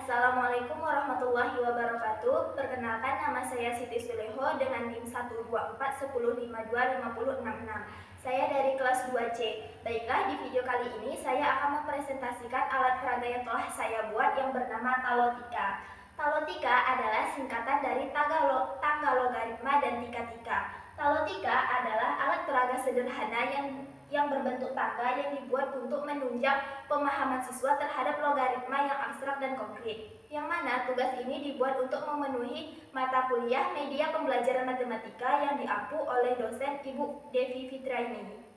Assalamualaikum warahmatullahi wabarakatuh. Perkenalkan, nama saya Siti Suleho dengan NIM 12410525066. Saya dari kelas 2C. Baiklah, di video kali ini saya akan mempresentasikan alat peraga yang telah saya buat yang bernama talotika. Talotika adalah singkatan dari tangga logaritma dan tika-tika. Talotika adalah alat peraga sederhana yang berbentuk tangga yang dibuat untuk menunjang pemahaman siswa terhadap logaritma yang abstrak dan konkret, yang mana tugas ini dibuat untuk memenuhi mata kuliah media pembelajaran matematika yang diampu oleh dosen Ibu Devi Fitraini.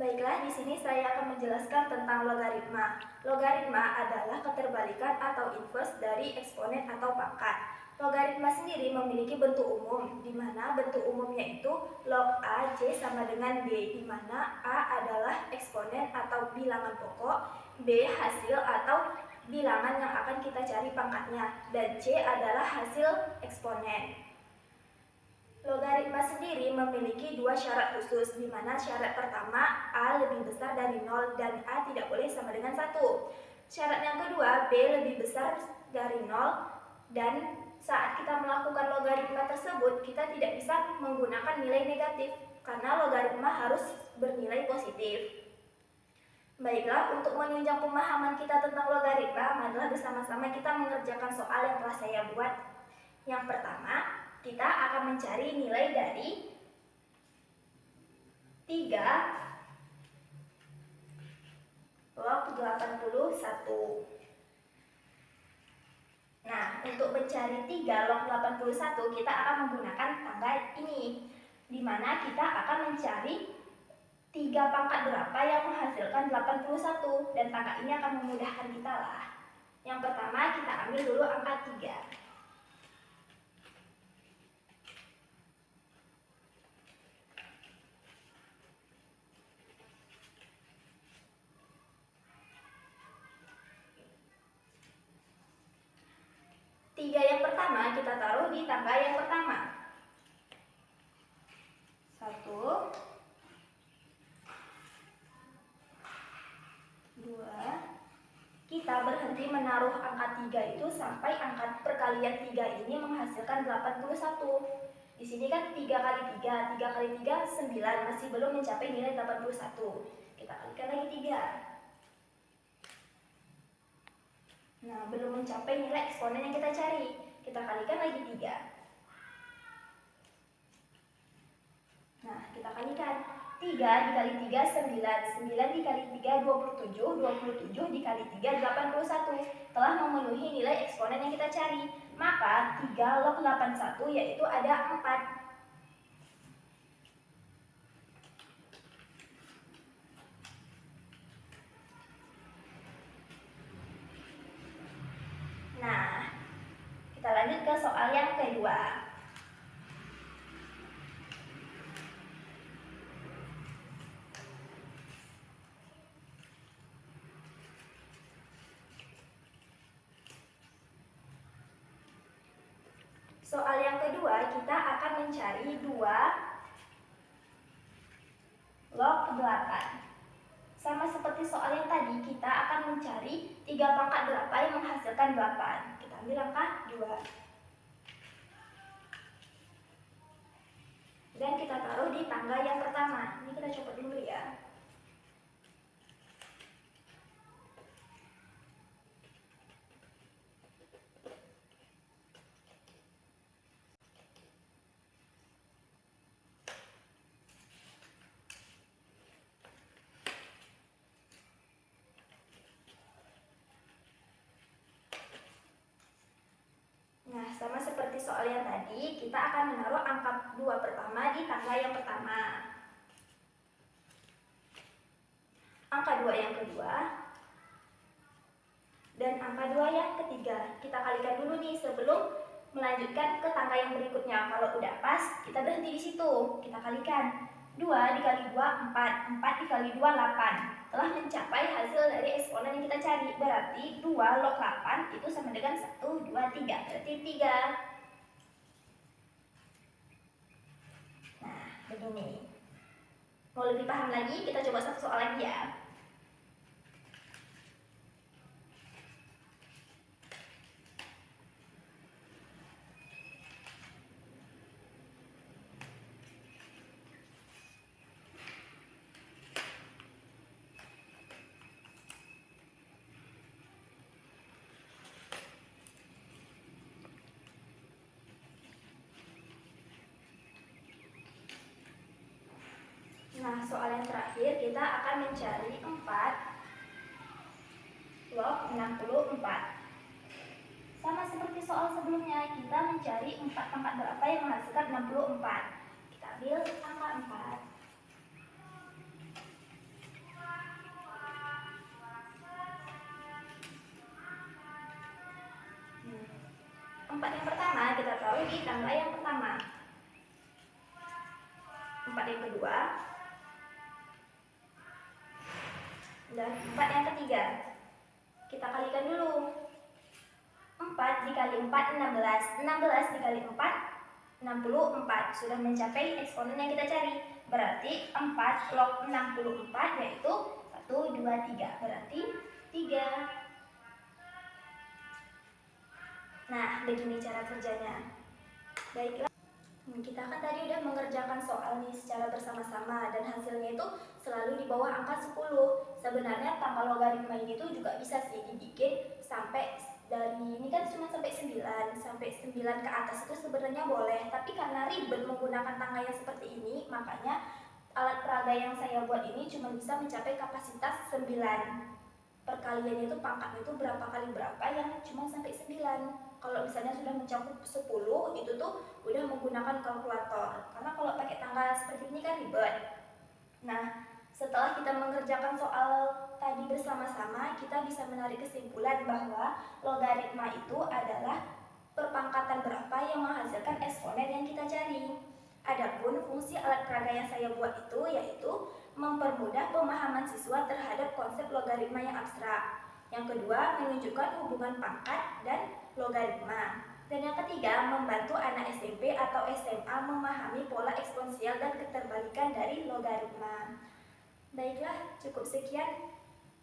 Baiklah, di sini saya akan menjelaskan tentang logaritma. Logaritma adalah keterbalikan atau inverse dari eksponen atau pangkat. Logaritma sendiri memiliki bentuk umum, di mana bentuk umumnya itu log A C sama dengan B, di mana A adalah eksponen atau bilangan pokok, B hasil atau bilangan yang akan kita cari pangkatnya, dan C adalah hasil eksponen. Logaritma sendiri memiliki dua syarat khusus, di mana syarat pertama A lebih besar dari 0 dan A tidak boleh sama dengan 1. Syarat yang kedua, B lebih besar dari 0 dan saat kita melakukan logaritma tersebut kita tidak bisa menggunakan nilai negatif karena logaritma harus bernilai positif. Baiklah, untuk menunjang pemahaman kita tentang logaritma, marilah bersama-sama kita mengerjakan soal yang telah saya buat. Yang pertama, kita akan mencari nilai dari 3 log 81. Nah, untuk mencari 3 log 81 kita akan menggunakan tangga ini, di mana kita akan mencari 3 pangkat berapa yang menghasilkan 81, dan tangga ini akan memudahkan kita lah. Yang pertama, kita ambil dulu angka 3. Tiga yang pertama kita taruh di tangga yang pertama. 1, 2. Kita berhenti menaruh angka 3 itu sampai angka perkalian 3 ini menghasilkan 81. Di sini kan 3 kali 3, 3 kali 3 9, masih belum mencapai nilai 81. Kita kalikan lagi 3. Nah, belum mencapai nilai eksponen yang kita cari. Kita kalikan lagi 3. Nah, kita kalikan 3 dikali 3 9, 9 dikali 3 27, 27 dikali 3 81. Telah memenuhi nilai eksponen yang kita cari. Maka 3 log 81 yaitu ada 4. Nah, kita lanjut ke soal yang kedua. Soal yang kedua, kita akan mencari 2 log 8. Sama seperti soal yang tadi, kita akan mencari 3 pangkat berapa yang menghasilkan 8. Kita ambil angka 2. Dan kita taruh di tangga yang pertama. Ini kita copot dulu ya. Nah, sama seperti soal yang tadi, kita akan menaruh angka 2 pertama di tangga yang pertama. Angka 2 yang kedua dan angka 2 yang ketiga. Kita kalikan dulu nih sebelum melanjutkan ke tangga yang berikutnya. Kalau udah pas, kita berhenti di situ. Kita kalikan. 2 dikali 2, 4. 4 dikali 2, 8. Telah mencapai hasil dari eksponen yang kita cari. Berarti 2 log 8 itu sama dengan 1, 2, 3. Berarti 3. Nah, begini. Mau lebih paham lagi, kita coba satu soal lagi ya. Nah, soal yang terakhir kita akan mencari 4 log 64. Sama seperti soal sebelumnya, kita mencari 4 pangkat berapa yang menghasilkan 64. Kita ambil angka 4. Empat yang pertama kita taruh di tangga yang pertama. 4 yang kedua. Dan 4 yang ketiga. Kita kalikan dulu. 4 dikali 4, 16. 16 dikali 4, 64. Sudah mencapai eksponen yang kita cari. Berarti 4 log 64 yaitu 1, 2, 3. Berarti 3. Nah, begini cara kerjanya. Baiklah. Kita kan tadi udah mengerjakan soal nih secara bersama-sama dan hasilnya itu selalu di bawah angka 10. Sebenarnya tanggal logaritma ini tuh juga bisa sih dibikin sampai dari ini kan cuma sampai 9 ke atas itu sebenarnya boleh, tapi karena ribet menggunakan tangga yang seperti ini, makanya alat peraga yang saya buat ini cuma bisa mencapai kapasitas 9. Perkaliannya itu pangkatnya itu berapa kali berapa yang cuma sampai 9. Kalau misalnya sudah mencakup 10, itu tuh udah menggunakan kalkulator. Karena kalau pakai tangga seperti ini kan ribet. Nah, setelah kita mengerjakan soal tadi bersama-sama, kita bisa menarik kesimpulan bahwa logaritma itu adalah perpangkatan berapa yang menghasilkan eksponen yang kita cari. Adapun fungsi alat peraga yang saya buat itu yaitu mempermudah pemahaman siswa terhadap konsep logaritma yang abstrak. Yang kedua, menunjukkan hubungan pangkat dan logaritma. Dan yang ketiga, membantu anak SMP atau SMA memahami pola eksponensial dan keterbalikan dari logaritma. Baiklah, cukup sekian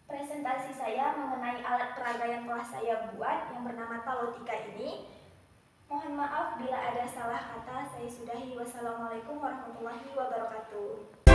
presentasi saya mengenai alat peraga yang telah saya buat yang bernama Talotika ini. Mohon maaf bila ada salah kata, saya sudahi. Wassalamualaikum warahmatullahi wabarakatuh.